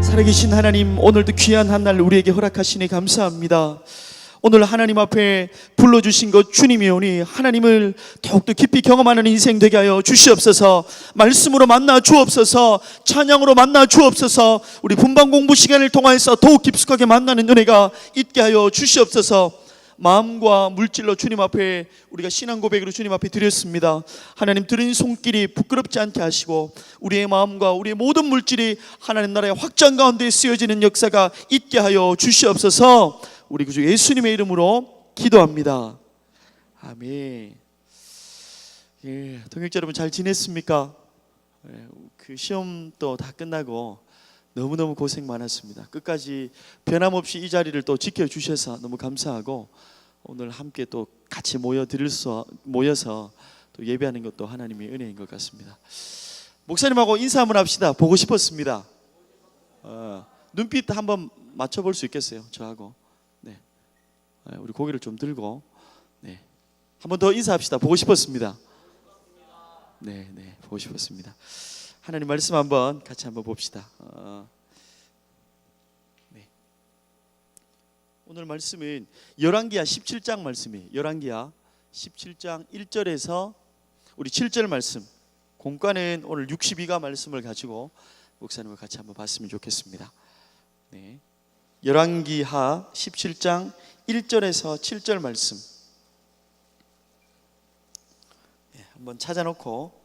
살아계신 하나님, 오늘도 귀한 한 날 우리에게 허락하시니 감사합니다. 오늘 하나님 앞에 불러주신 것 주님이 오니 하나님을 더욱더 깊이 경험하는 인생 되게 하여 주시옵소서. 말씀으로 만나 주옵소서. 찬양으로 만나 주옵소서. 우리 분방 공부 시간을 통해서 더욱 깊숙하게 만나는 은혜가 있게 하여 주시옵소서. 마음과 물질로 주님 앞에 우리가 신앙 고백으로 주님 앞에 드렸습니다. 하나님, 드린 손길이 부끄럽지 않게 하시고 우리의 마음과 우리의 모든 물질이 하나님 나라의 확장 가운데 쓰여지는 역사가 있게 하여 주시옵소서. 우리 구주 예수님의 이름으로 기도합니다. 아멘. 동역자 여러분, 잘 지냈습니까? 그 시험도 다 끝나고 너무너무 고생 많았습니다. 끝까지 변함없이 이 자리를 또 지켜주셔서 너무 감사하고, 오늘 함께 또 같이 모여서 또 예배하는 것도 하나님의 은혜인 것 같습니다. 목사님하고 인사 한번 합시다. 보고 싶었습니다. 눈빛 한번 맞춰볼 수 있겠어요? 저하고. 네. 우리 고개를 좀 들고, 네. 한번 더 인사합시다. 보고 싶었습니다. 네, 보고 싶었습니다. 하나님 말씀 한번 같이 한번 봅시다. 네. 오늘 말씀은 열왕기하 17장 말씀이에요. 열왕기하 17장 1절에서 우리 7절 말씀. 공과는 오늘 62가 말씀을 가지고 목사님과 같이 한번 봤으면 좋겠습니다. 네. 열왕기하 17장 1절에서 7절 말씀. 네, 한번 찾아놓고,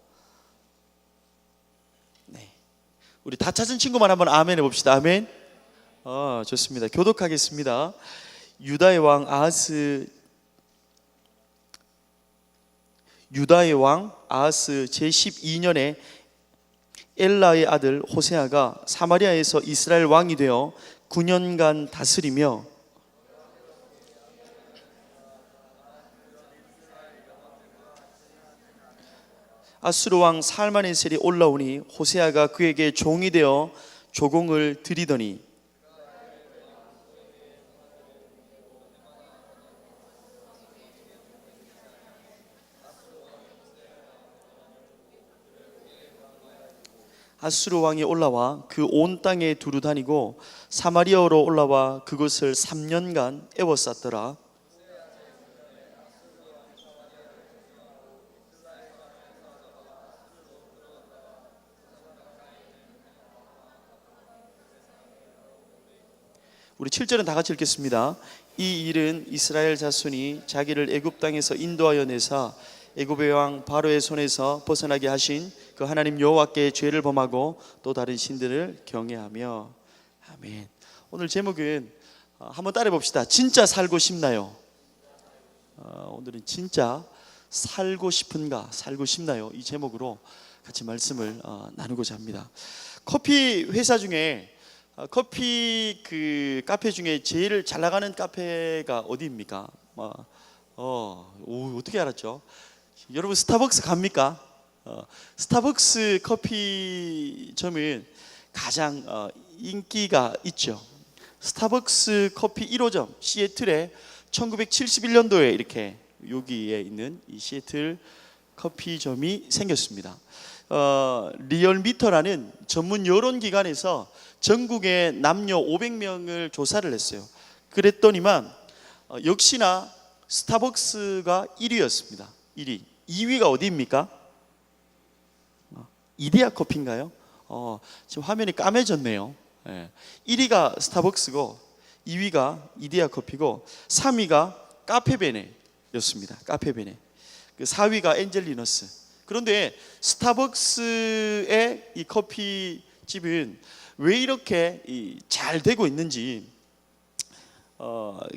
네. 우리 다 찾은 친구만 한번 아멘 해봅시다. 아멘. 좋습니다. 교독하겠습니다. 유다의 왕 아하스 제12년에 엘라의 아들 호세아가 사마리아에서 이스라엘 왕이 되어 9년간 다스리며 아수르 왕 살마네셀이 올라오니 호세아가 그에게 종이 되어 조공을 드리더니 아수르 왕이 올라와 그 온 땅에 두루 다니고 사마리아로 올라와 그것을 3년간 에워쌌더라. 우리 7절은 다 같이 읽겠습니다. 이 일은 이스라엘 자손이 자기를 애굽 땅에서 인도하여 내사 애굽의 왕 바로의 손에서 벗어나게 하신 그 하나님 여호와께 죄를 범하고 또 다른 신들을 경외하며. 아멘. 오늘 제목은 한번 따라해 봅시다. 진짜 살고 싶나요? 오늘은 진짜 살고 싶은가, 살고 싶나요? 이 제목으로 같이 말씀을 나누고자 합니다. 커피 회사 중에 커피 그 카페 중에 제일 잘 나가는 카페가 어디입니까? 어떻게 알았죠? 여러분 스타벅스 갑니까? 스타벅스 커피점은 가장 인기가 있죠. 스타벅스 커피 1호점 시애틀에 1971년도에 이렇게 여기에 있는 이 시애틀 커피점이 생겼습니다. 리얼미터라는 전문 여론기관에서 전국의 남녀 500명을 조사를 했어요. 그랬더니만 역시나 스타벅스가 1위였습니다. 1위. 2위가 어디입니까? 이데아 커피인가요? 지금 화면이 까매졌네요. 1위가 스타벅스고 2위가 이데아 커피고 3위가 카페베네였습니다. 카페베네. 그 4위가 엔젤리너스. 그런데 스타벅스의 이 커피집은 왜 이렇게 잘 되고 있는지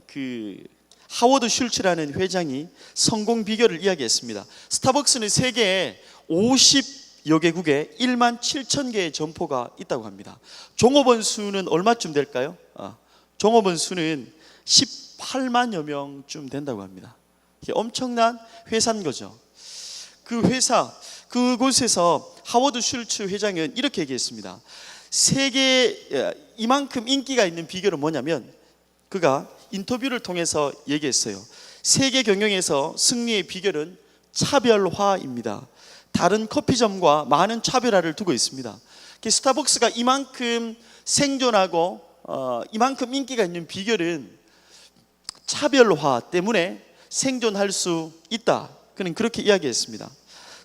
그 하워드 슐츠라는 회장이 성공 비결을 이야기했습니다. 스타벅스는 세계에 50여 개국에 1만 7천 개의 점포가 있다고 합니다. 종업원 수는 얼마쯤 될까요? 종업원 수는 18만여 명쯤 된다고 합니다. 이게 엄청난 회사인 거죠. 그 회사, 그곳에서 하워드 슐츠 회장은 이렇게 얘기했습니다. 세계에 이만큼 인기가 있는 비결은 뭐냐면, 그가 인터뷰를 통해서 얘기했어요. 세계 경영에서 승리의 비결은 차별화입니다. 다른 커피점과 많은 차별화를 두고 있습니다. 스타벅스가 이만큼 생존하고 이만큼 인기가 있는 비결은 차별화 때문에 생존할 수 있다. 그는 그렇게 이야기했습니다.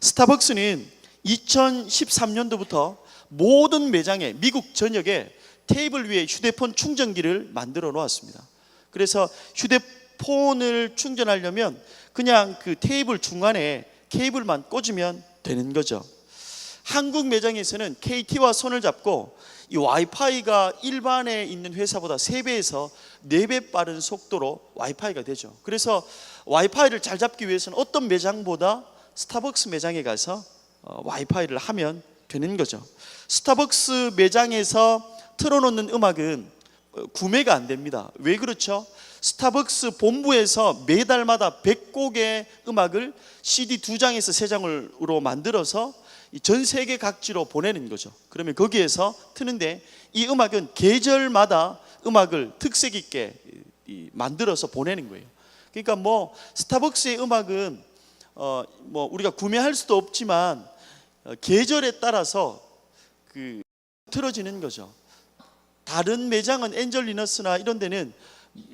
스타벅스는 2013년도부터 모든 매장에 미국 전역에 테이블 위에 휴대폰 충전기를 만들어 놓았습니다. 그래서 휴대폰을 충전하려면 그냥 그 테이블 중간에 케이블만 꽂으면 되는 거죠. 한국 매장에서는 KT와 손을 잡고 이 와이파이가 일반에 있는 회사보다 3배에서 4배 빠른 속도로 와이파이가 되죠. 그래서 와이파이를 잘 잡기 위해서는 어떤 매장보다 스타벅스 매장에 가서 와이파이를 하면 되는 거죠. 스타벅스 매장에서 틀어놓는 음악은 구매가 안 됩니다. 왜 그렇죠? 스타벅스 본부에서 매달마다 100곡의 음악을 CD 2장에서 3장으로 만들어서 전 세계 각지로 보내는 거죠. 그러면 거기에서 트는데 이 음악은 계절마다 음악을 특색 있게 만들어서 보내는 거예요. 그러니까 뭐 스타벅스의 음악은 뭐 우리가 구매할 수도 없지만 계절에 따라서 틀어지는 거죠. 다른 매장은 엔젤리너스나 이런 데는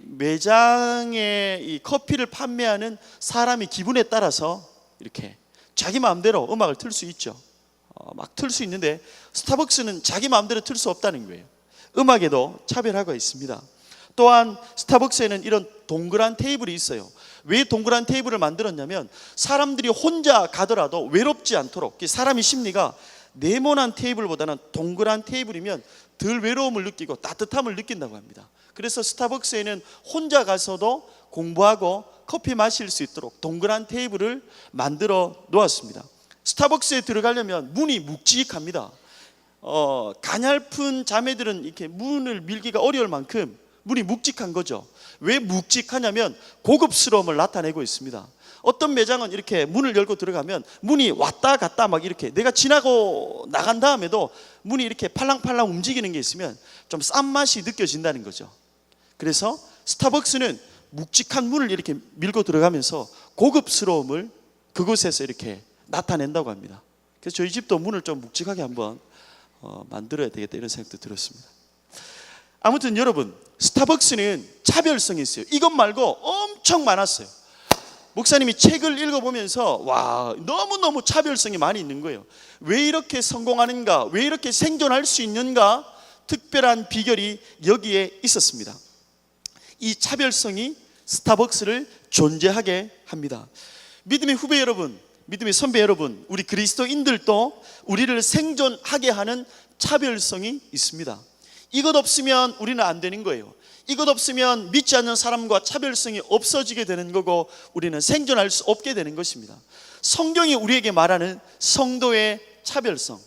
매장에 이 커피를 판매하는 사람의 기분에 따라서 이렇게 자기 마음대로 음악을 틀 수 있죠. 막 틀 수 있는데 스타벅스는 자기 마음대로 틀 수 없다는 거예요. 음악에도 차별화가 있습니다. 또한 스타벅스에는 이런 동그란 테이블이 있어요. 왜 동그란 테이블을 만들었냐면 사람들이 혼자 가더라도 외롭지 않도록, 사람의 심리가 네모난 테이블보다는 동그란 테이블이면 덜 외로움을 느끼고 따뜻함을 느낀다고 합니다. 그래서 스타벅스에는 혼자 가서도 공부하고 커피 마실 수 있도록 동그란 테이블을 만들어 놓았습니다. 스타벅스에 들어가려면 문이 묵직합니다. 가냘픈 자매들은 이렇게 문을 밀기가 어려울 만큼 문이 묵직한 거죠. 왜 묵직하냐면 고급스러움을 나타내고 있습니다. 어떤 매장은 이렇게 문을 열고 들어가면 문이 왔다 갔다 막 이렇게 내가 지나고 나간 다음에도 문이 이렇게 팔랑팔랑 움직이는 게 있으면 좀 싼 맛이 느껴진다는 거죠. 그래서 스타벅스는 묵직한 문을 이렇게 밀고 들어가면서 고급스러움을 그곳에서 이렇게 나타낸다고 합니다. 그래서 저희 집도 문을 좀 묵직하게 한번 만들어야 되겠다 이런 생각도 들었습니다. 아무튼 여러분, 스타벅스는 차별성이 있어요. 이것 말고 엄청 많았어요. 목사님이 책을 읽어보면서 와, 너무너무 차별성이 많이 있는 거예요. 왜 이렇게 성공하는가, 왜 이렇게 생존할 수 있는가, 특별한 비결이 여기에 있었습니다. 이 차별성이 스타벅스를 존재하게 합니다. 믿음의 후배 여러분, 믿음의 선배 여러분, 우리 그리스도인들도 우리를 생존하게 하는 차별성이 있습니다. 이것 없으면 우리는 안 되는 거예요. 이것 없으면 믿지 않는 사람과 차별성이 없어지게 되는 거고 우리는 생존할 수 없게 되는 것입니다. 성경이 우리에게 말하는 성도의 차별성,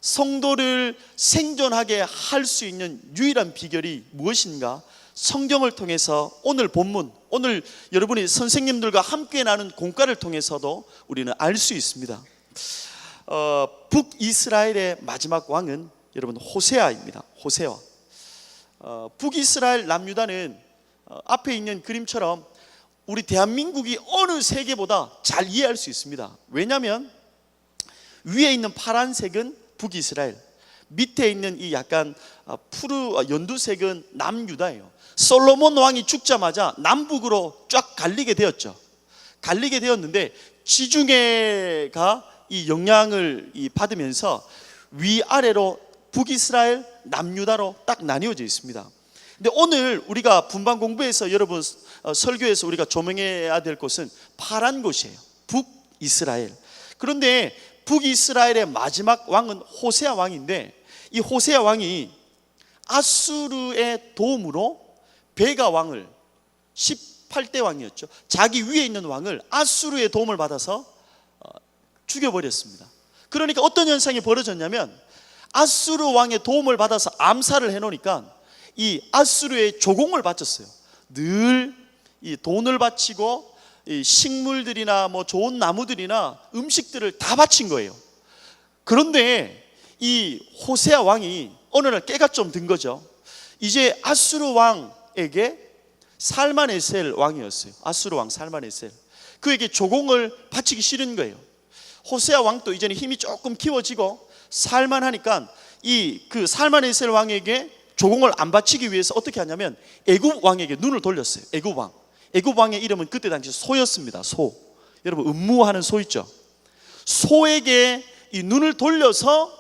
성도를 생존하게 할 수 있는 유일한 비결이 무엇인가? 성경을 통해서 오늘 본문, 오늘 여러분이 선생님들과 함께 나눈 공과를 통해서도 우리는 알 수 있습니다. 북이스라엘의 마지막 왕은 여러분 호세아입니다. 호세아. 북이스라엘 남유다는 앞에 있는 그림처럼 우리 대한민국이 어느 세계보다 잘 이해할 수 있습니다. 왜냐하면 위에 있는 파란색은 북이스라엘, 밑에 있는 이 약간 연두색은 남유다예요. 솔로몬 왕이 죽자마자 남북으로 쫙 갈리게 되었죠. 갈리게 되었는데 지중해가 이 영향을 받으면서 위아래로 북이스라엘, 남유다로 딱 나뉘어져 있습니다. 근데 오늘 우리가 분반 공부에서 여러분 설교에서 우리가 조명해야 될 곳은 파란 곳이에요. 북이스라엘. 그런데 북이스라엘의 마지막 왕은 호세아 왕인데 이 호세아 왕이 아수르의 도움으로 베가 왕을 18대 왕이었죠. 자기 위에 있는 왕을 아수르의 도움을 받아서 죽여버렸습니다. 그러니까 어떤 현상이 벌어졌냐면 아수르 왕의 도움을 받아서 암살을 해놓으니까 이 아수르의 조공을 바쳤어요. 늘 이 돈을 바치고 이 식물들이나 뭐 좋은 나무들이나 음식들을 다 바친 거예요. 그런데 이 호세아 왕이 어느 날 깨가 좀 든 거죠. 이제 아수르 왕에게 살마네셀 왕이었어요. 아수르 왕 살마네셀. 그에게 조공을 바치기 싫은 거예요. 호세아 왕도 이제는 힘이 조금 키워지고 살만하니까 그 살만에셀 왕에게 조공을 안 바치기 위해서 어떻게 하냐면 애굽 왕에게 눈을 돌렸어요. 애굽 왕. 애굽 왕의 이름은 그때 당시 소였습니다. 소. 여러분 음무하는 소 있죠. 소에게 이 눈을 돌려서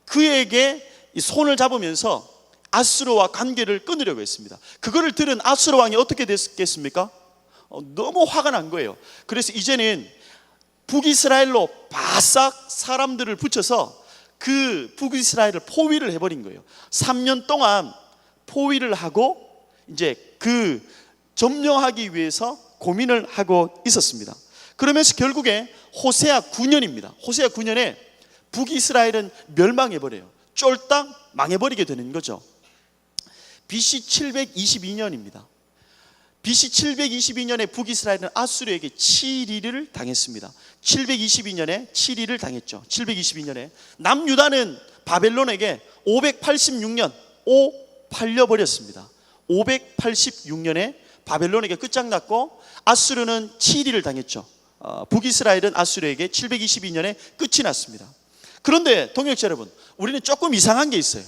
그에게 이 손을 잡으면서 아수르와 관계를 끊으려고 했습니다. 그거를 들은 아수르 왕이 어떻게 됐겠습니까? 너무 화가 난 거예요. 그래서 이제는 북이스라엘로 바싹 사람들을 붙여서 그 북이스라엘을 포위를 해버린 거예요. 3년 동안 포위를 하고 이제 그 점령하기 위해서 고민을 하고 있었습니다. 그러면서 결국에 호세아 9년입니다. 호세아 9년에 북이스라엘은 멸망해버려요. 쫄딱 망해버리게 되는 거죠. BC 722년입니다. BC 722년에 북이스라엘은 아수르에게 치리를 당했습니다. 722년에 치리를 당했죠. 722년에 남유다는 바벨론에게 586년 팔려버렸습니다. 586년에 바벨론에게 끝장났고 아수르는 치리를 당했죠. 북이스라엘은 아수르에게 722년에 끝이 났습니다. 그런데 동역자 여러분, 우리는 조금 이상한 게 있어요.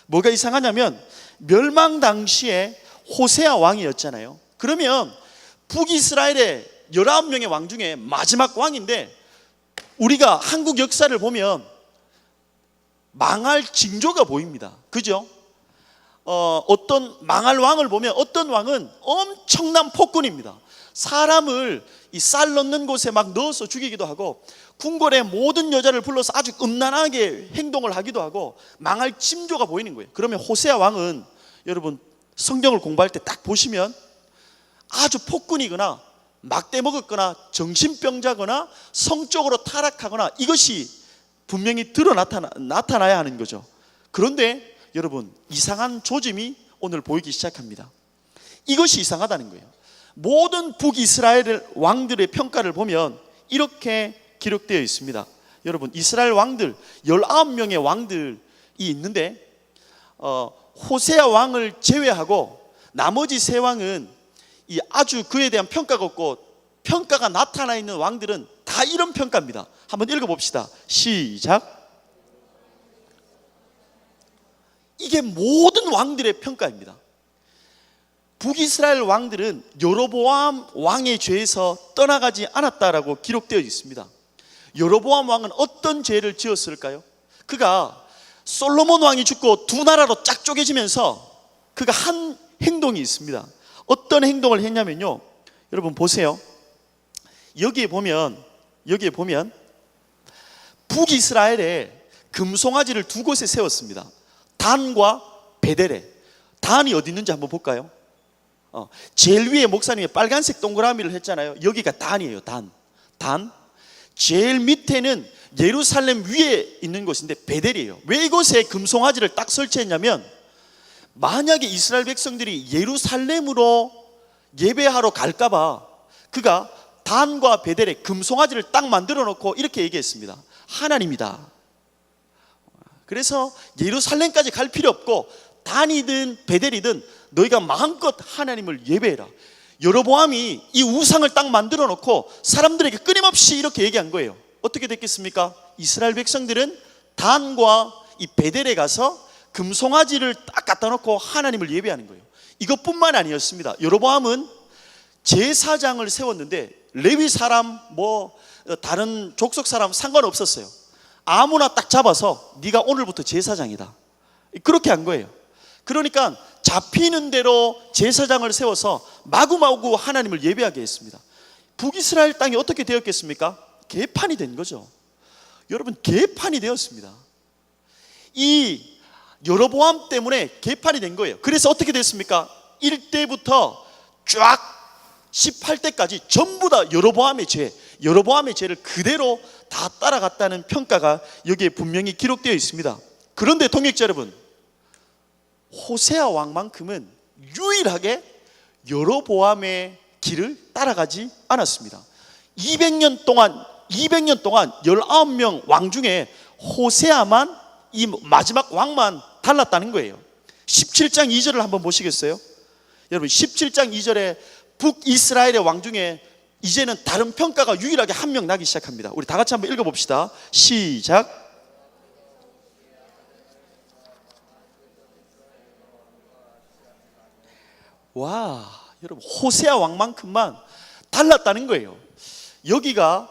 뭐가 이상하냐면 멸망 당시에 호세아 왕이었잖아요. 그러면 북이스라엘의 19명의 왕 중에 마지막 왕인데 우리가 한국 역사를 보면 망할 징조가 보입니다. 그죠? 어떤 망할 왕을 보면 어떤 왕은 엄청난 폭군입니다. 사람을 이 쌀 넣는 곳에 막 넣어서 죽이기도 하고 궁궐의 모든 여자를 불러서 아주 음란하게 행동을 하기도 하고 망할 징조가 보이는 거예요. 그러면 호세아 왕은 여러분 성경을 공부할 때 딱 보시면 아주 폭군이거나 막대 먹었거나 정신병자거나 성적으로 타락하거나 이것이 분명히 나타나야 하는 거죠. 그런데 여러분 이상한 조짐이 오늘 보이기 시작합니다. 이것이 이상하다는 거예요. 모든 북이스라엘 왕들의 평가를 보면 이렇게 기록되어 있습니다. 여러분 이스라엘 왕들 19명의 왕들이 있는데 호세아 왕을 제외하고 나머지 세 왕은 이 아주 그에 대한 평가가 없고 평가가 나타나 있는 왕들은 다 이런 평가입니다. 한번 읽어봅시다. 시작. 이게 모든 왕들의 평가입니다. 북이스라엘 왕들은 여로보암 왕의 죄에서 떠나가지 않았다라고 기록되어 있습니다. 여로보암 왕은 어떤 죄를 지었을까요? 그가 솔로몬 왕이 죽고 두 나라로 쫙 쪼개지면서 그가 한 행동이 있습니다. 어떤 행동을 했냐면요, 여러분 보세요. 여기에 보면 북이스라엘에 금송아지를 두 곳에 세웠습니다. 단과 베델에. 단이 어디 있는지 한번 볼까요? 제일 위에 목사님이 빨간색 동그라미를 했잖아요. 여기가 단이에요. 단. 제일 밑에는 예루살렘 위에 있는 곳인데 베델이에요. 왜 이곳에 금송아지를 딱 설치했냐면 만약에 이스라엘 백성들이 예루살렘으로 예배하러 갈까봐 그가 단과 베델에 금송아지를 딱 만들어 놓고 이렇게 얘기했습니다. 하나님이다. 그래서 예루살렘까지 갈 필요 없고 단이든 베델이든 너희가 마음껏 하나님을 예배해라. 여로보암이 이 우상을 딱 만들어 놓고 사람들에게 끊임없이 이렇게 얘기한 거예요. 어떻게 됐겠습니까? 이스라엘 백성들은 단과 이 베델에 가서 금송아지를 딱 갖다 놓고 하나님을 예배하는 거예요. 이것뿐만 아니었습니다. 여로보암은 제사장을 세웠는데 레위 사람 다른 족속 사람 상관없었어요. 아무나 딱 잡아서 네가 오늘부터 제사장이다. 그렇게 한 거예요. 그러니까 잡히는 대로 제사장을 세워서 마구마구 하나님을 예배하게 했습니다. 북이스라엘 땅이 어떻게 되었겠습니까? 개판이 된 거죠. 여러분 개판이 되었습니다. 이 여로보암 때문에 개판이 된 거예요. 그래서 어떻게 됐습니까? 1대부터 쫙 18대까지 전부 다 여로보암의 죄를 그대로 다 따라갔다는 평가가 여기에 분명히 기록되어 있습니다. 그런데 동역자 여러분, 호세아 왕만큼은 유일하게 여로보암의 길을 따라가지 않았습니다. 200년 동안 19명 왕 중에 호세아만 이 마지막 왕만 달랐다는 거예요. 17장 2절을 한번 보시겠어요? 여러분 17장 2절에 북이스라엘의 왕 중에 이제는 다른 평가가 유일하게 한 명 나기 시작합니다. 우리 다 같이 한번 읽어봅시다. 시작. 와, 여러분, 호세아 왕만큼만 달랐다는 거예요. 여기가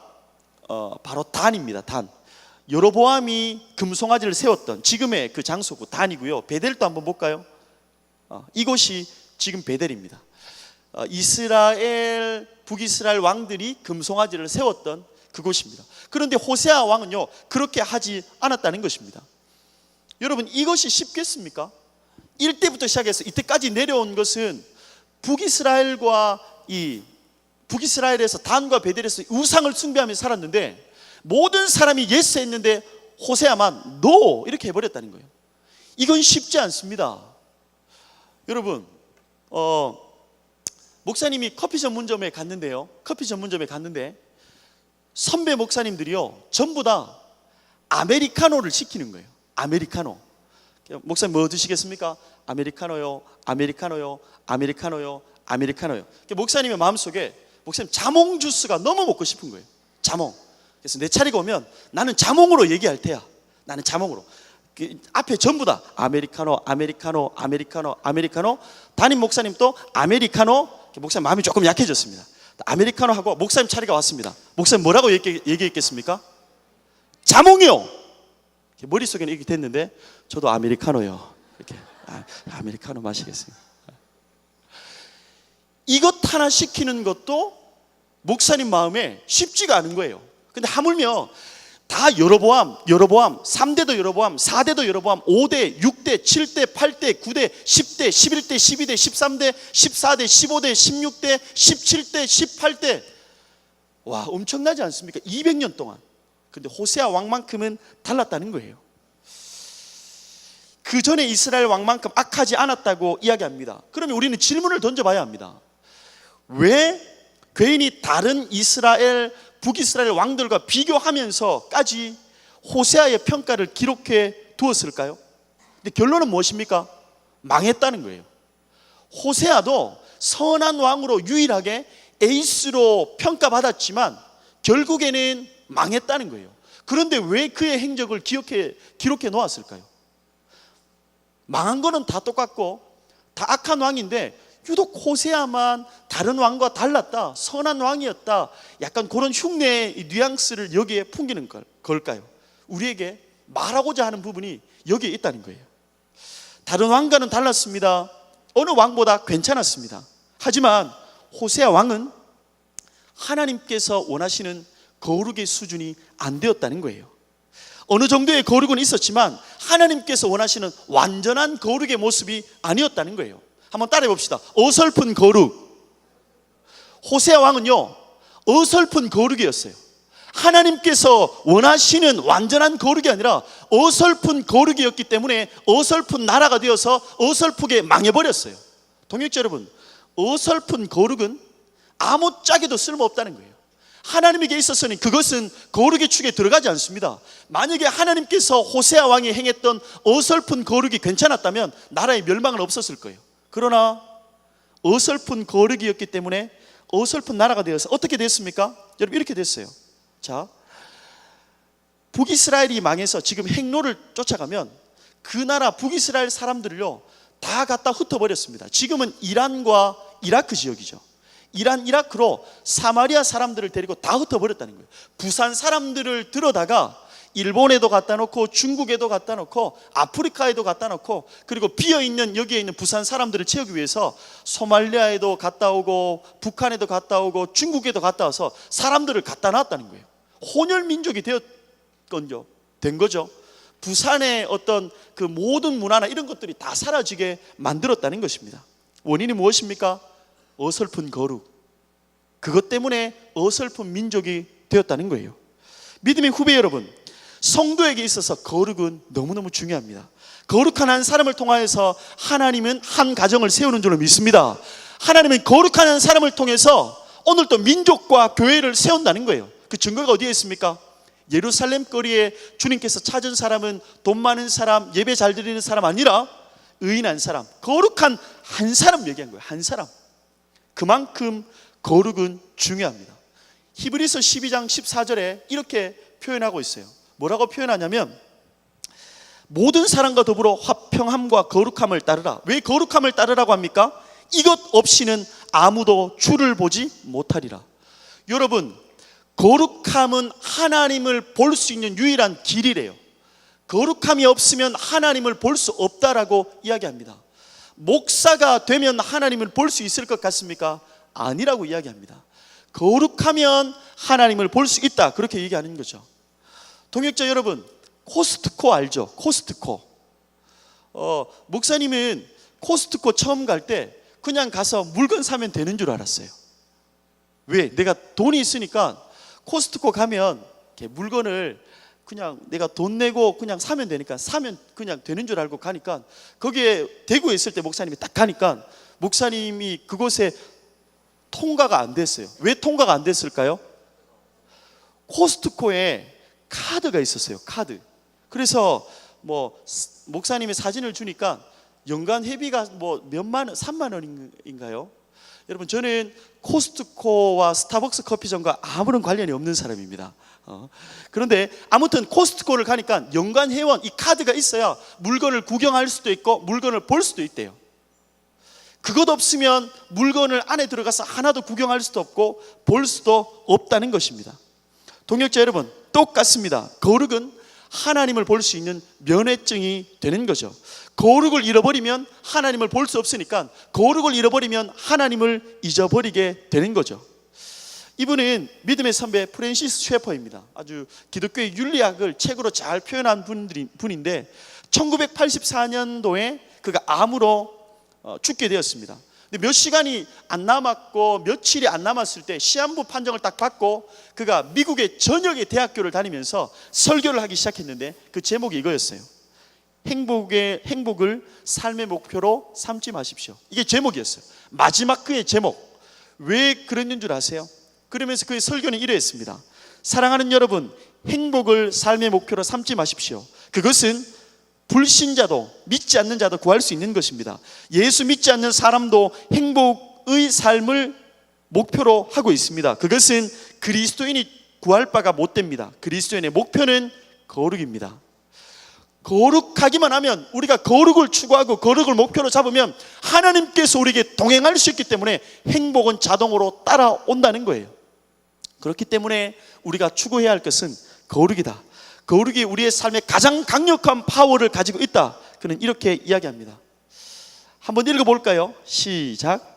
바로 단입니다. 단. 여로보암이 금송아지를 세웠던 지금의 그 장소고 단이고요. 베델도 한번 볼까요? 이곳이 지금 베델입니다. 이스라엘, 북이스라엘 왕들이 금송아지를 세웠던 그곳입니다. 그런데 호세아 왕은요, 그렇게 하지 않았다는 것입니다. 여러분, 이것이 쉽겠습니까? 1대부터 시작해서 이때까지 내려온 것은 북이스라엘에서 단과 베델에서 우상을 숭배하며 살았는데, 모든 사람이 예스 했는데 호세아만 노 이렇게 해버렸다는 거예요. 이건 쉽지 않습니다. 여러분, 목사님이 커피 전문점에 갔는데요, 선배 목사님들이요 전부 다 아메리카노를 시키는 거예요. 아메리카노. 목사님 뭐 드시겠습니까? 아메리카노요, 아메리카노요, 아메리카노요, 아메리카노요. 목사님의 마음속에 목사님 자몽 주스가 너무 먹고 싶은 거예요. 자몽. 그래서 내 차례가 오면 나는 자몽으로 얘기할 테야. 나는 자몽으로. 앞에 전부 다 아메리카노, 아메리카노, 아메리카노, 아메리카노. 담임 목사님 또 아메리카노. 목사님 마음이 조금 약해졌습니다. 아메리카노 하고 목사님 차례가 왔습니다. 목사님 뭐라고 얘기했겠습니까? 자몽이요. 머릿속에는 이렇게 됐는데 저도 아메리카노요. 이렇게 아메리카노 마시겠습니다. 이것 하나 시키는 것도 목사님 마음에 쉽지가 않은 거예요. 근데 하물며 다 여로보암 3대도 여로보암, 4대도 여로보암, 5대, 6대, 7대, 8대, 9대, 10대, 11대, 12대, 13대, 14대, 15대, 16대, 17대, 18대. 와, 엄청나지 않습니까? 200년 동안. 근데 호세아 왕만큼은 달랐다는 거예요. 그 전에 이스라엘 왕만큼 악하지 않았다고 이야기합니다. 그러면 우리는 질문을 던져봐야 합니다. 왜 괜히 다른 이스라엘, 북이스라엘 왕들과 비교하면서까지 호세아의 평가를 기록해 두었을까요? 근데 결론은 무엇입니까? 망했다는 거예요. 호세아도 선한 왕으로 유일하게 에이스로 평가받았지만 결국에는 망했다는 거예요. 그런데 왜 그의 행적을 기록해 놓았을까요? 망한 거는 다 똑같고 다 악한 왕인데 유독 호세아만 다른 왕과 달랐다, 선한 왕이었다, 약간 그런 흉내의 뉘앙스를 여기에 풍기는 걸까요? 우리에게 말하고자 하는 부분이 여기에 있다는 거예요. 다른 왕과는 달랐습니다. 어느 왕보다 괜찮았습니다. 하지만 호세아 왕은 하나님께서 원하시는 거룩의 수준이 안 되었다는 거예요. 어느 정도의 거룩은 있었지만 하나님께서 원하시는 완전한 거룩의 모습이 아니었다는 거예요. 한번 따라해 봅시다. 어설픈 거룩. 호세아 왕은요, 어설픈 거룩이었어요. 하나님께서 원하시는 완전한 거룩이 아니라 어설픈 거룩이었기 때문에 어설픈 나라가 되어서 어설프게 망해버렸어요. 동역자 여러분, 어설픈 거룩은 아무짝에도 쓸모없다는 거예요. 하나님에게 있어서는 그것은 거룩의 축에 들어가지 않습니다. 만약에 하나님께서 호세아 왕이 행했던 어설픈 거룩이 괜찮았다면 나라의 멸망은 없었을 거예요. 그러나 어설픈 거룩이었기 때문에 어설픈 나라가 되어서 어떻게 됐습니까? 여러분, 이렇게 됐어요. 자, 북이스라엘이 망해서 지금 행로를 쫓아가면 그 나라 북이스라엘 사람들을요 다 갖다 흩어버렸습니다. 지금은 이란과 이라크 지역이죠. 이란, 이라크로 사마리아 사람들을 데리고 다 흩어버렸다는 거예요. 부산 사람들을 들어다가 일본에도 갖다 놓고 중국에도 갖다 놓고 아프리카에도 갖다 놓고 그리고 비어있는 여기에 있는 부산 사람들을 채우기 위해서 소말리아에도 갔다 오고 북한에도 갔다 오고 중국에도 갔다 와서 사람들을 갖다 놨다는 거예요. 혼혈민족이 된 거죠. 부산의 어떤 그 모든 문화나 이런 것들이 다 사라지게 만들었다는 것입니다. 원인이 무엇입니까? 어설픈 거룩. 그것 때문에 어설픈 민족이 되었다는 거예요. 믿음의 후배 여러분, 성도에게 있어서 거룩은 너무너무 중요합니다. 거룩한 한 사람을 통하여서 하나님은 한 가정을 세우는 줄로 믿습니다. 하나님은 거룩한 한 사람을 통해서 오늘 또 민족과 교회를 세운다는 거예요. 그 증거가 어디에 있습니까? 예루살렘 거리에 주님께서 찾은 사람은 돈 많은 사람, 예배 잘 드리는 사람 아니라 의인한 사람, 거룩한 한 사람 얘기한 거예요. 한 사람. 그만큼 거룩은 중요합니다. 히브리서 12장 14절에 이렇게 표현하고 있어요. 뭐라고 표현하냐면 모든 사람과 더불어 화평함과 거룩함을 따르라. 왜 거룩함을 따르라고 합니까? 이것 없이는 아무도 주를 보지 못하리라. 여러분, 거룩함은 하나님을 볼 수 있는 유일한 길이래요. 거룩함이 없으면 하나님을 볼 수 없다라고 이야기합니다. 목사가 되면 하나님을 볼 수 있을 것 같습니까? 아니라고 이야기합니다. 거룩하면 하나님을 볼 수 있다, 그렇게 얘기하는 거죠. 동역자 여러분, 코스트코 알죠? 코스트코. 목사님은 코스트코 처음 갈 때 그냥 가서 물건 사면 되는 줄 알았어요. 왜? 내가 돈이 있으니까 코스트코 가면 이렇게 물건을 그냥 내가 돈 내고 그냥 사면 되니까, 사면 그냥 되는 줄 알고 가니까, 거기에 대구에 있을 때 목사님이 딱 가니까 목사님이 그곳에 통과가 안 됐어요. 왜 통과가 안 됐을까요? 코스트코에 카드가 있었어요. 카드. 그래서 뭐 목사님이 사진을 주니까 연간 회비가 뭐 몇만 원, 3만 원인가요? 여러분, 저는 코스트코와 스타벅스 커피점과 아무런 관련이 없는 사람입니다. 그런데 아무튼 코스트코를 가니까 연간 회원, 이 카드가 있어야 물건을 구경할 수도 있고 물건을 볼 수도 있대요. 그것 없으면 물건을 안에 들어가서 하나도 구경할 수도 없고 볼 수도 없다는 것입니다. 동역자 여러분, 똑같습니다. 거룩은 하나님을 볼 수 있는 면회증이 되는 거죠. 거룩을 잃어버리면 하나님을 볼 수 없으니까 거룩을 잃어버리면 하나님을 잊어버리게 되는 거죠. 이분은 믿음의 선배 프랜시스 셰퍼입니다. 아주 기독교의 윤리학을 책으로 잘 표현한 분인데 1984년도에 그가 암으로 죽게 되었습니다. 근데 몇 시간이 안 남았고 며칠이 안 남았을 때 시한부 판정을 딱 받고 그가 미국의 전역의 대학교를 다니면서 설교를 하기 시작했는데 그 제목이 이거였어요. 행복을 삶의 목표로 삼지 마십시오. 이게 제목이었어요. 마지막 그의 제목. 왜 그랬는 줄 아세요? 그러면서 그의 설교는 이러했습니다. 사랑하는 여러분, 행복을 삶의 목표로 삼지 마십시오. 그것은 불신자도 믿지 않는 자도 구할 수 있는 것입니다. 예수 믿지 않는 사람도 행복의 삶을 목표로 하고 있습니다. 그것은 그리스도인이 구할 바가 못 됩니다. 그리스도인의 목표는 거룩입니다. 거룩하기만 하면, 우리가 거룩을 추구하고 거룩을 목표로 잡으면 하나님께서 우리에게 동행할 수 있기 때문에 행복은 자동으로 따라온다는 거예요. 그렇기 때문에 우리가 추구해야 할 것은 거룩이다. 거룩이 우리의 삶에 가장 강력한 파워를 가지고 있다. 그는 이렇게 이야기합니다. 한번 읽어볼까요? 시작.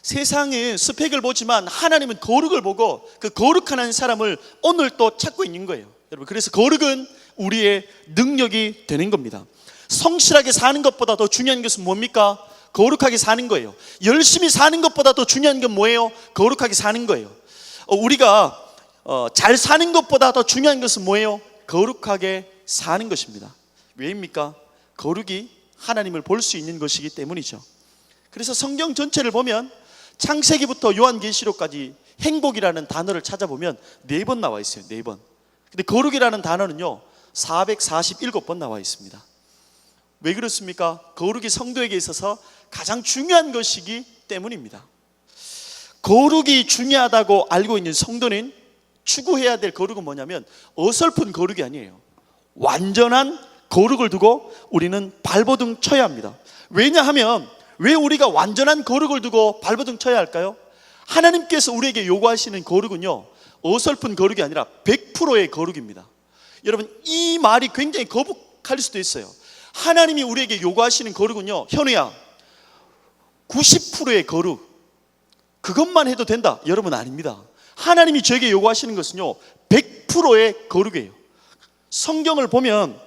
세상은 스펙을 보지만 하나님은 거룩을 보고 그 거룩한 사람을 오늘 또 찾고 있는 거예요. 여러분, 그래서 거룩은 우리의 능력이 되는 겁니다. 성실하게 사는 것보다 더 중요한 것은 뭡니까? 거룩하게 사는 거예요. 열심히 사는 것보다 더 중요한 건 뭐예요? 거룩하게 사는 거예요. 우리가 잘 사는 것보다 더 중요한 것은 뭐예요? 거룩하게 사는 것입니다. 왜입니까? 거룩이 하나님을 볼 수 있는 것이기 때문이죠. 그래서 성경 전체를 보면 창세기부터 요한계시록까지 행복이라는 단어를 찾아보면 4번 나와 있어요. 4번. 근데 거룩이라는 단어는요 447번 나와 있습니다. 왜 그렇습니까? 거룩이 성도에게 있어서 가장 중요한 것이기 때문입니다. 거룩이 중요하다고 알고 있는 성도는 추구해야 될 거룩은 뭐냐면 어설픈 거룩이 아니에요. 완전한 거룩을 두고 우리는 발버둥 쳐야 합니다. 왜냐하면 왜 우리가 완전한 거룩을 두고 발버둥 쳐야 할까요? 하나님께서 우리에게 요구하시는 거룩은요 어설픈 거룩이 아니라 100%의 거룩입니다. 여러분, 이 말이 굉장히 거북할 수도 있어요. 하나님이 우리에게 요구하시는 거룩은요, 현우야 90%의 거룩, 그것만 해도 된다. 여러분, 아닙니다. 하나님이 저에게 요구하시는 것은요 100%의 거룩이에요. 성경을 보면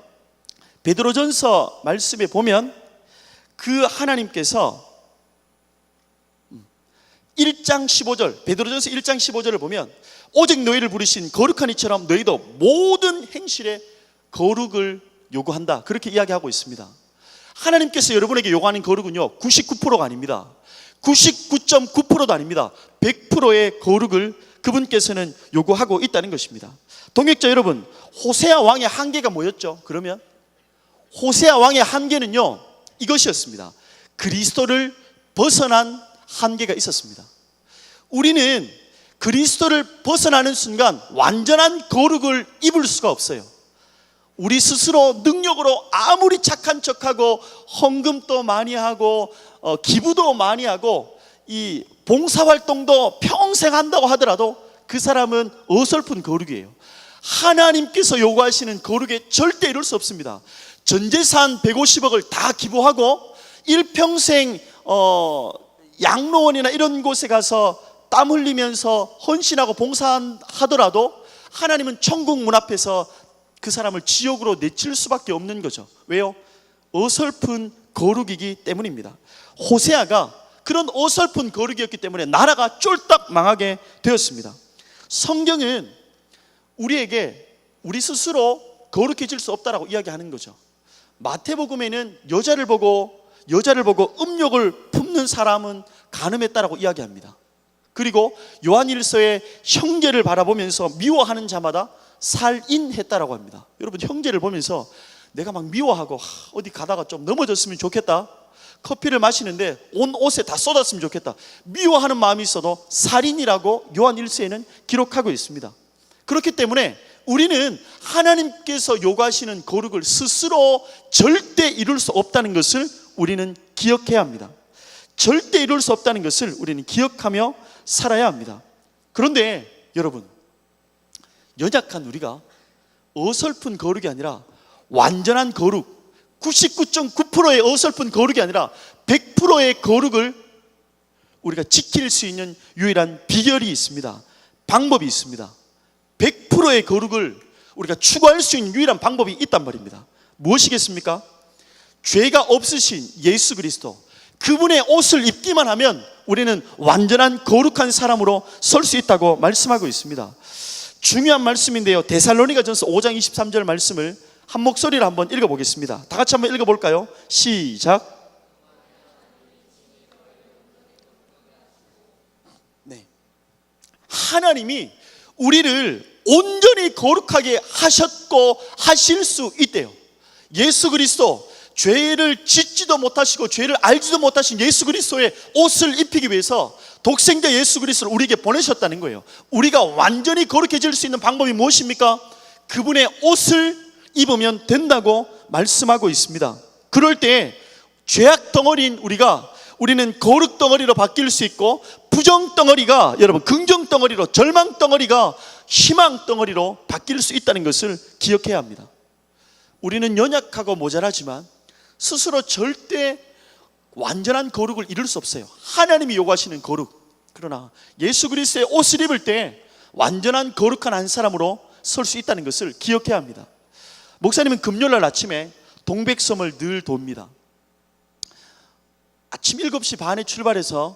베드로전서 말씀에 보면 그 하나님께서 1장 15절, 베드로전서 1장 15절을 보면 오직 너희를 부르신 거룩한 이처럼 너희도 모든 행실에 거룩을 요구한다, 그렇게 이야기하고 있습니다. 하나님께서 여러분에게 요구하는 거룩은요 99%가 아닙니다. 99.9%도 아닙니다. 100%의 거룩을 그분께서는 요구하고 있다는 것입니다. 동역자 여러분, 호세아 왕의 한계가 뭐였죠? 그러면 호세아 왕의 한계는요 이것이었습니다. 그리스도를 벗어난 한계가 있었습니다. 우리는 그리스도를 벗어나는 순간 완전한 거룩을 입을 수가 없어요. 우리 스스로 능력으로 아무리 착한 척하고 헌금도 많이 하고 기부도 많이 하고 이 봉사활동도 평생 한다고 하더라도 그 사람은 어설픈 거룩이에요. 하나님께서 요구하시는 거룩에 절대 이룰 수 없습니다. 전재산 150억을 다 기부하고 일평생 양로원이나 이런 곳에 가서 땀 흘리면서 헌신하고 봉사하더라도 하나님은 천국 문 앞에서 그 사람을 지옥으로 내칠 수밖에 없는 거죠. 왜요? 어설픈 거룩이기 때문입니다. 호세아가 그런 어설픈 거룩이었기 때문에 나라가 쫄딱 망하게 되었습니다. 성경은 우리에게 우리 스스로 거룩해질 수 없다라고 이야기하는 거죠. 마태복음에는 여자를 보고 음욕을 품는 사람은 간음했다라고 이야기합니다. 그리고 요한일서에 형제를 바라보면서 미워하는 자마다 살인했다라고 합니다. 여러분, 형제를 보면서 내가 막 미워하고 어디 가다가 좀 넘어졌으면 좋겠다, 커피를 마시는데 온 옷에 다 쏟았으면 좋겠다, 미워하는 마음이 있어도 살인이라고 요한일서에는 기록하고 있습니다. 그렇기 때문에 우리는 하나님께서 요구하시는 거룩을 스스로 절대 이룰 수 없다는 것을 우리는 기억해야 합니다. 절대 이룰 수 없다는 것을 우리는 기억하며 살아야 합니다. 그런데 여러분, 연약한 우리가 어설픈 거룩이 아니라 완전한 거룩, 99.9%의 어설픈 거룩이 아니라 100%의 거룩을 우리가 지킬 수 있는 유일한 비결이 있습니다. 방법이 있습니다. 100%의 거룩을 우리가 추구할 수 있는 유일한 방법이 있단 말입니다. 무엇이겠습니까? 죄가 없으신 예수 그리스도, 그분의 옷을 입기만 하면 우리는 완전한 거룩한 사람으로 설 수 있다고 말씀하고 있습니다. 중요한 말씀인데요, 데살로니가전서 5장 23절 말씀을 한 목소리로 한번 읽어보겠습니다. 다 같이 한번 읽어볼까요? 시작. 네, 하나님이 우리를 온전히 거룩하게 하셨고 하실 수 있대요. 예수 그리스도, 죄를 짓지도 못하시고 죄를 알지도 못하신 예수 그리스도의 옷을 입히기 위해서 독생자 예수 그리스도를 우리에게 보내셨다는 거예요. 우리가 완전히 거룩해질 수 있는 방법이 무엇입니까? 그분의 옷을 입으면 된다고 말씀하고 있습니다. 그럴 때 죄악 덩어리인 우리는 거룩 덩어리로 바뀔 수 있고, 부정 덩어리가 여러분 긍정 덩어리로, 절망 덩어리가 희망 덩어리로 바뀔 수 있다는 것을 기억해야 합니다. 우리는 연약하고 모자라지만 스스로 절대 완전한 거룩을 이룰 수 없어요. 하나님이 요구하시는 거룩. 그러나 예수 그리스도의 옷을 입을 때 완전한 거룩한 한 사람으로 설 수 있다는 것을 기억해야 합니다. 목사님은 금요일날 아침에 동백섬을 늘 돕니다. 아침 7시 반에 출발해서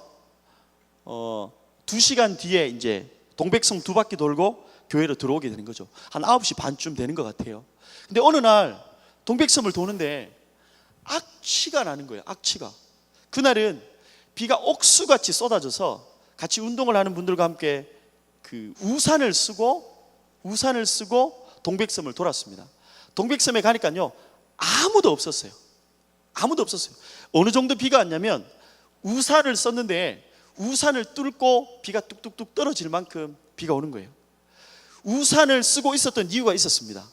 2시간 뒤에 이제 동백섬 2바퀴 돌고 교회로 들어오게 되는 거죠. 한 9시 반쯤 되는 것 같아요. 근데 어느 날 동백섬을 도는데 악취가 나는 거예요. 악취가. 그날은 비가 옥수같이 쏟아져서 같이 운동을 하는 분들과 함께 그 우산을 쓰고 동백섬을 돌았습니다. 동백섬에 가니까요, 아무도 없었어요. 어느 정도 비가 왔냐면 우산을 썼는데 우산을 뚫고 비가 뚝뚝뚝 떨어질 만큼 비가 오는 거예요. 우산을 쓰고 있었던 이유가 있었습니다.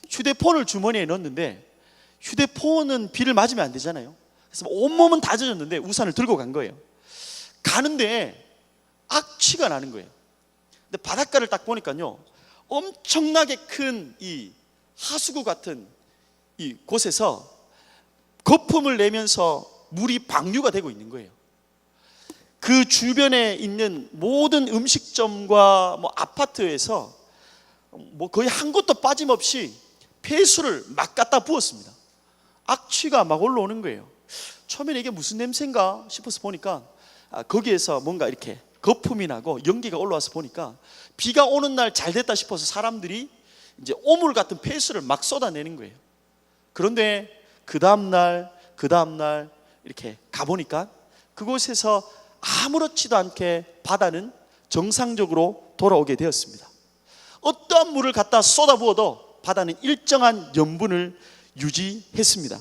휴대폰을 주머니에 넣었는데 휴대폰은 비를 맞으면 안 되잖아요. 그래서 온몸은 다 젖었는데 우산을 들고 간 거예요. 가는데 악취가 나는 거예요. 근데 바닷가를 딱 보니까요, 엄청나게 큰 이 하수구 같은 이 곳에서 거품을 내면서 물이 방류가 되고 있는 거예요. 그 주변에 있는 모든 음식점과 아파트에서 거의 한 곳도 빠짐없이 폐수를 막 갖다 부었습니다. 악취가 막 올라오는 거예요. 처음에 이게 무슨 냄새인가 싶어서 보니까 거기에서 뭔가 이렇게 거품이 나고 연기가 올라와서 보니까 비가 오는 날 잘 됐다 싶어서 사람들이 이제 오물 같은 폐수를 막 쏟아내는 거예요. 그런데 그 다음날 이렇게 가보니까 그곳에서 아무렇지도 않게 바다는 정상적으로 돌아오게 되었습니다. 어떠한 물을 갖다 쏟아부어도 바다는 일정한 염분을 유지했습니다.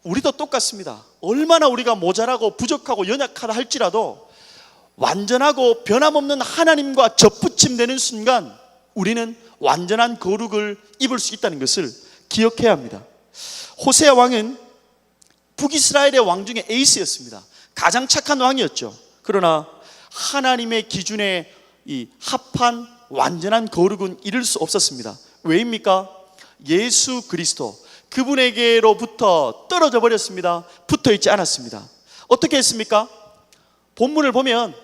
우리도 똑같습니다. 얼마나 우리가 모자라고 부족하고 연약하다 할지라도 완전하고 변함없는 하나님과 접붙임되는 순간 우리는 완전한 거룩을 입을 수 있다는 것을 기억해야 합니다. 호세아 왕은 북이스라엘의 왕 중에 에이스였습니다. 가장 착한 왕이었죠. 그러나 하나님의 기준에 이 합한 완전한 거룩은 이룰 수 없었습니다. 왜입니까? 예수 그리스도 그분에게로부터 떨어져 버렸습니다. 붙어 있지 않았습니다. 어떻게 했습니까? 본문을 보면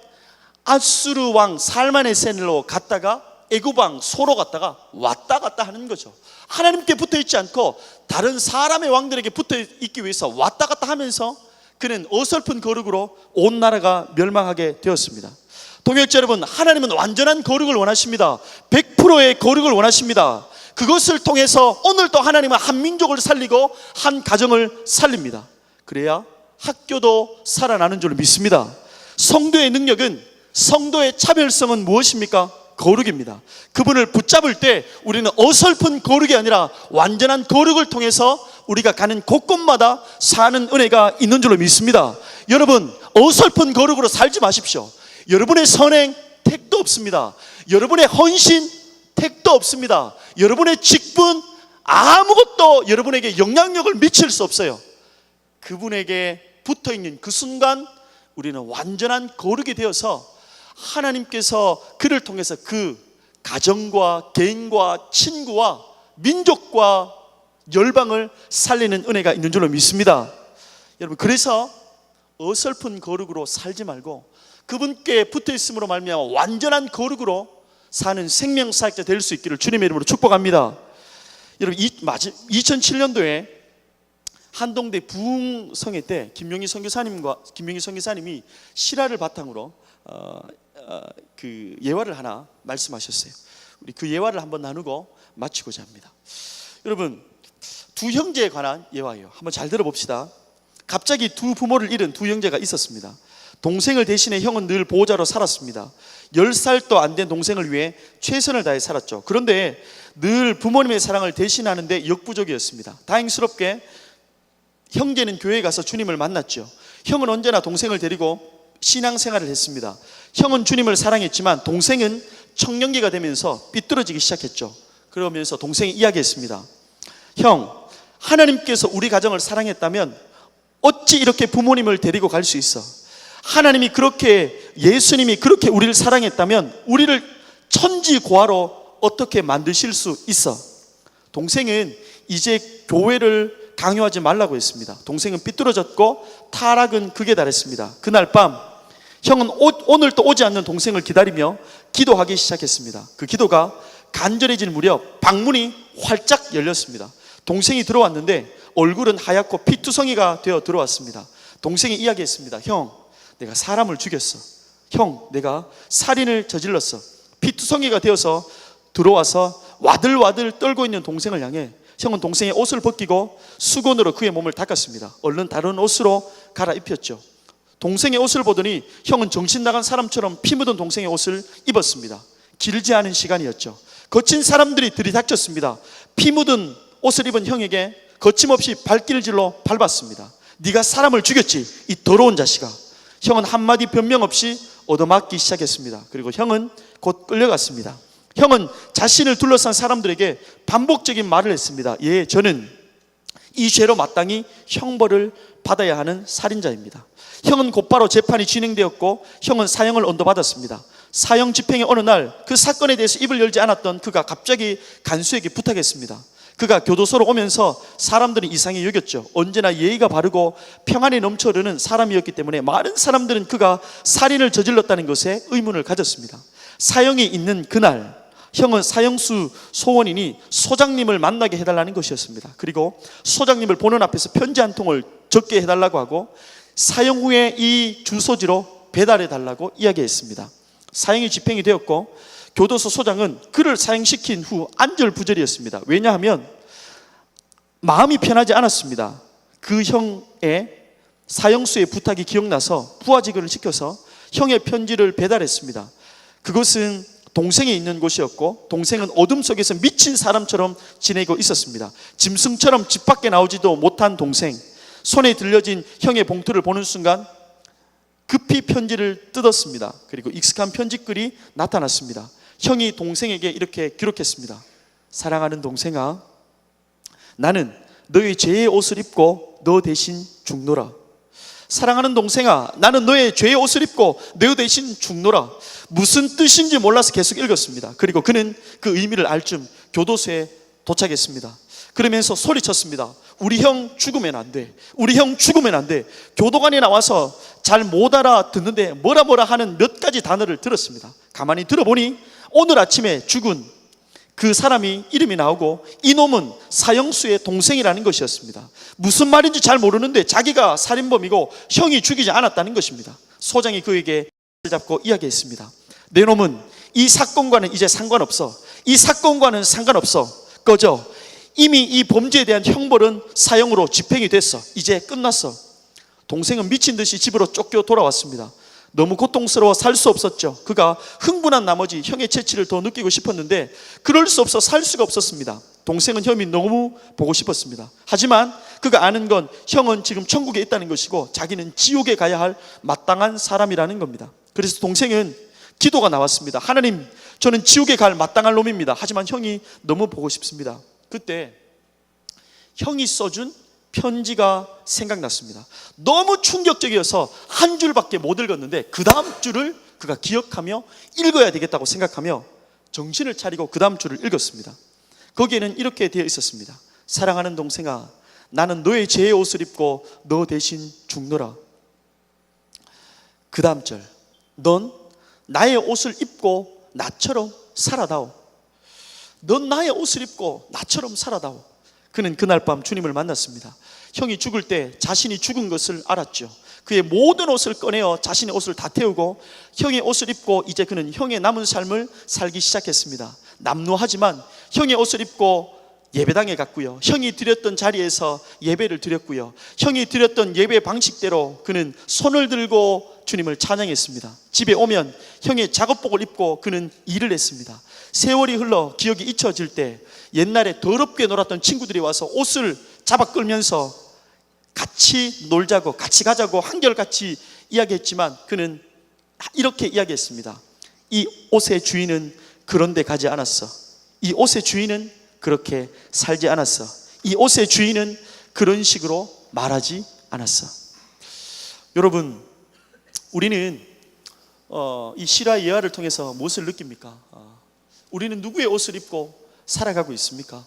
아수르 왕 살마네셀로 갔다가 애굽 왕 소로 갔다가 왔다 갔다 하는 거죠. 하나님께 붙어 있지 않고 다른 사람의 왕들에게 붙어 있기 위해서 왔다 갔다 하면서 그는 어설픈 거룩으로 온 나라가 멸망하게 되었습니다. 동역자 여러분, 하나님은 완전한 거룩을 원하십니다. 100%의 거룩을 원하십니다. 그것을 통해서 오늘도 하나님은 한 민족을 살리고 한 가정을 살립니다. 그래야 학교도 살아나는 줄 믿습니다. 성도의 능력은, 성도의 차별성은 무엇입니까? 거룩입니다. 그분을 붙잡을 때 우리는 어설픈 거룩이 아니라 완전한 거룩을 통해서 우리가 가는 곳곳마다 사는 은혜가 있는 줄로 믿습니다. 여러분, 어설픈 거룩으로 살지 마십시오. 여러분의 선행 택도 없습니다. 여러분의 헌신 택도 없습니다. 여러분의 직분 아무것도 여러분에게 영향력을 미칠 수 없어요. 그분에게 붙어있는 그 순간 우리는 완전한 거룩이 되어서 하나님께서 그를 통해서 그 가정과 개인과 친구와 민족과 열방을 살리는 은혜가 있는 줄로 믿습니다. 여러분, 그래서 어설픈 거룩으로 살지 말고 그분께 붙어있음으로 말미암아 완전한 거룩으로 사는 생명사역자 될 수 있기를 주님의 이름으로 축복합니다. 여러분, 2007년도에 한동대 부흥성회 때 김용희 선교사님이 실화를 바탕으로 그 예화를 하나 말씀하셨어요. 우리 그 예화를 한번 나누고 마치고자 합니다. 여러분, 두 형제에 관한 예화예요. 한번 잘 들어봅시다. 갑자기 두 부모를 잃은 두 형제가 있었습니다. 동생을 대신해 형은 늘 보호자로 살았습니다. 10살도 안 된 동생을 위해 최선을 다해 살았죠. 그런데 늘 부모님의 사랑을 대신하는데 역부족이었습니다. 다행스럽게 형제는 교회에 가서 주님을 만났죠. 형은 언제나 동생을 데리고 신앙생활을 했습니다. 형은 주님을 사랑했지만 동생은 청년기가 되면서 삐뚤어지기 시작했죠. 그러면서 동생이 이야기했습니다. 형, 하나님께서 우리 가정을 사랑했다면 어찌 이렇게 부모님을 데리고 갈 수 있어? 하나님이 그렇게, 예수님이 그렇게 우리를 사랑했다면 우리를 천지고아로 어떻게 만드실 수 있어? 동생은 이제 교회를 강요하지 말라고 했습니다. 동생은 삐뚤어졌고 타락은 극에 달했습니다. 그날 밤 형은 오늘 또 오지 않는 동생을 기다리며 기도하기 시작했습니다. 그 기도가 간절해질 무렵 방문이 활짝 열렸습니다. 동생이 들어왔는데 얼굴은 하얗고 피투성이가 되어 들어왔습니다. 동생이 이야기했습니다. 형, 내가 사람을 죽였어. 형, 내가 살인을 저질렀어. 피투성이가 되어서 들어와서 와들와들 떨고 있는 동생을 향해 형은 동생의 옷을 벗기고 수건으로 그의 몸을 닦았습니다. 얼른 다른 옷으로 갈아입혔죠. 동생의 옷을 보더니 형은 정신 나간 사람처럼 피 묻은 동생의 옷을 입었습니다. 길지 않은 시간이었죠. 거친 사람들이 들이닥쳤습니다. 피 묻은 옷을 입은 형에게 거침없이 발길질로 밟았습니다. 네가 사람을 죽였지, 이 더러운 자식아. 형은 한마디 변명 없이 얻어맞기 시작했습니다. 그리고 형은 곧 끌려갔습니다. 형은 자신을 둘러싼 사람들에게 반복적인 말을 했습니다. 예, 저는 이 죄로 마땅히 형벌을 받아야 하는 살인자입니다. 형은 곧바로 재판이 진행되었고 형은 사형을 언도받았습니다. 사형 집행의 어느 날 그 사건에 대해서 입을 열지 않았던 그가 갑자기 간수에게 부탁했습니다. 그가 교도소로 오면서 사람들은 이상히 여겼죠. 언제나 예의가 바르고 평안이 넘쳐 흐르는 사람이었기 때문에 많은 사람들은 그가 살인을 저질렀다는 것에 의문을 가졌습니다. 사형이 있는 그날 형은 사형수 소원인이 소장님을 만나게 해달라는 것이었습니다. 그리고 소장님을 보는 앞에서 편지 한 통을 적게 해달라고 하고 사형 후에 이 주소지로 배달해달라고 이야기했습니다. 사형이 집행이 되었고 교도소 소장은 그를 사형시킨 후 안절부절이었습니다. 왜냐하면 마음이 편하지 않았습니다. 그 형의 사형수의 부탁이 기억나서 부하직원을 시켜서 형의 편지를 배달했습니다. 그것은 동생이 있는 곳이었고 동생은 어둠 속에서 미친 사람처럼 지내고 있었습니다. 짐승처럼 집 밖에 나오지도 못한 동생, 손에 들려진 형의 봉투를 보는 순간 급히 편지를 뜯었습니다. 그리고 익숙한 편지글이 나타났습니다. 형이 동생에게 이렇게 기록했습니다. 사랑하는 동생아, 나는 너의 죄의 옷을 입고 너 대신 죽노라. 사랑하는 동생아, 나는 너의 죄의 옷을 입고 너 대신 죽노라. 무슨 뜻인지 몰라서 계속 읽었습니다. 그리고 그는 그 의미를 알 쯤 교도소에 도착했습니다. 그러면서 소리쳤습니다. 우리 형 죽으면 안 돼. 우리 형 죽으면 안 돼. 교도관이 나와서 잘 못 알아듣는데 뭐라 하는 몇 가지 단어를 들었습니다. 가만히 들어보니 오늘 아침에 죽은 그 사람이 이름이 나오고 이놈은 사형수의 동생이라는 것이었습니다. 무슨 말인지 잘 모르는데 자기가 살인범이고 형이 죽이지 않았다는 것입니다. 소장이 그에게 잡고 이야기했습니다. 내 놈은 이 사건과는 이제 상관없어. 이 사건과는 상관없어. 꺼져. 이미 이 범죄에 대한 형벌은 사형으로 집행이 됐어. 이제 끝났어. 동생은 미친 듯이 집으로 쫓겨 돌아왔습니다. 너무 고통스러워 살 수 없었죠. 그가 흥분한 나머지 형의 재치를 더 느끼고 싶었는데 그럴 수 없어 살 수가 없었습니다. 동생은 형이 너무 보고 싶었습니다. 하지만 그가 아는 건 형은 지금 천국에 있다는 것이고 자기는 지옥에 가야 할 마땅한 사람이라는 겁니다. 그래서 동생은 기도가 나왔습니다. 하나님, 저는 지옥에 갈 마땅한 놈입니다. 하지만 형이 너무 보고 싶습니다. 그때 형이 써준 편지가 생각났습니다. 너무 충격적이어서 한 줄밖에 못 읽었는데 그 다음 줄을 그가 기억하며 읽어야 되겠다고 생각하며 정신을 차리고 그 다음 줄을 읽었습니다. 거기에는 이렇게 되어 있었습니다. 사랑하는 동생아, 나는 너의 죄의 옷을 입고 너 대신 죽노라. 그 다음 절, 넌 나의 옷을 입고 나처럼 살아다오. 넌 나의 옷을 입고 나처럼 살아다오. 그는 그날 밤 주님을 만났습니다. 형이 죽을 때 자신이 죽은 것을 알았죠. 그의 모든 옷을 꺼내어 자신의 옷을 다 태우고 형의 옷을 입고 이제 그는 형의 남은 삶을 살기 시작했습니다. 남루하지만 형의 옷을 입고 예배당에 갔고요. 형이 드렸던 자리에서 예배를 드렸고요. 형이 드렸던 예배 방식대로 그는 손을 들고 주님을 찬양했습니다. 집에 오면 형의 작업복을 입고 그는 일을 했습니다. 세월이 흘러 기억이 잊혀질 때 옛날에 더럽게 놀았던 친구들이 와서 옷을 잡아 끌면서 같이 놀자고 같이 가자고 한결같이 이야기했지만 그는 이렇게 이야기했습니다. 이 옷의 주인은 그런 데 가지 않았어. 이 옷의 주인은 그렇게 살지 않았어. 이 옷의 주인은 그런 식으로 말하지 않았어. 여러분, 우리는 이 실화 예화를 통해서 무엇을 느낍니까? 우리는 누구의 옷을 입고 살아가고 있습니까?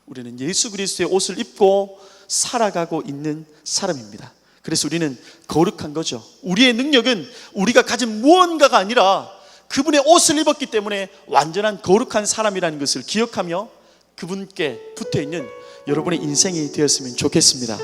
우리는 예수 그리스도의 옷을 입고 살아가고 있는 사람입니다. 그래서 우리는 거룩한 거죠. 우리의 능력은 우리가 가진 무언가가 아니라 그분의 옷을 입었기 때문에 완전한 거룩한 사람이라는 것을 기억하며 그분께 붙어있는 여러분의 인생이 되었으면 좋겠습니다.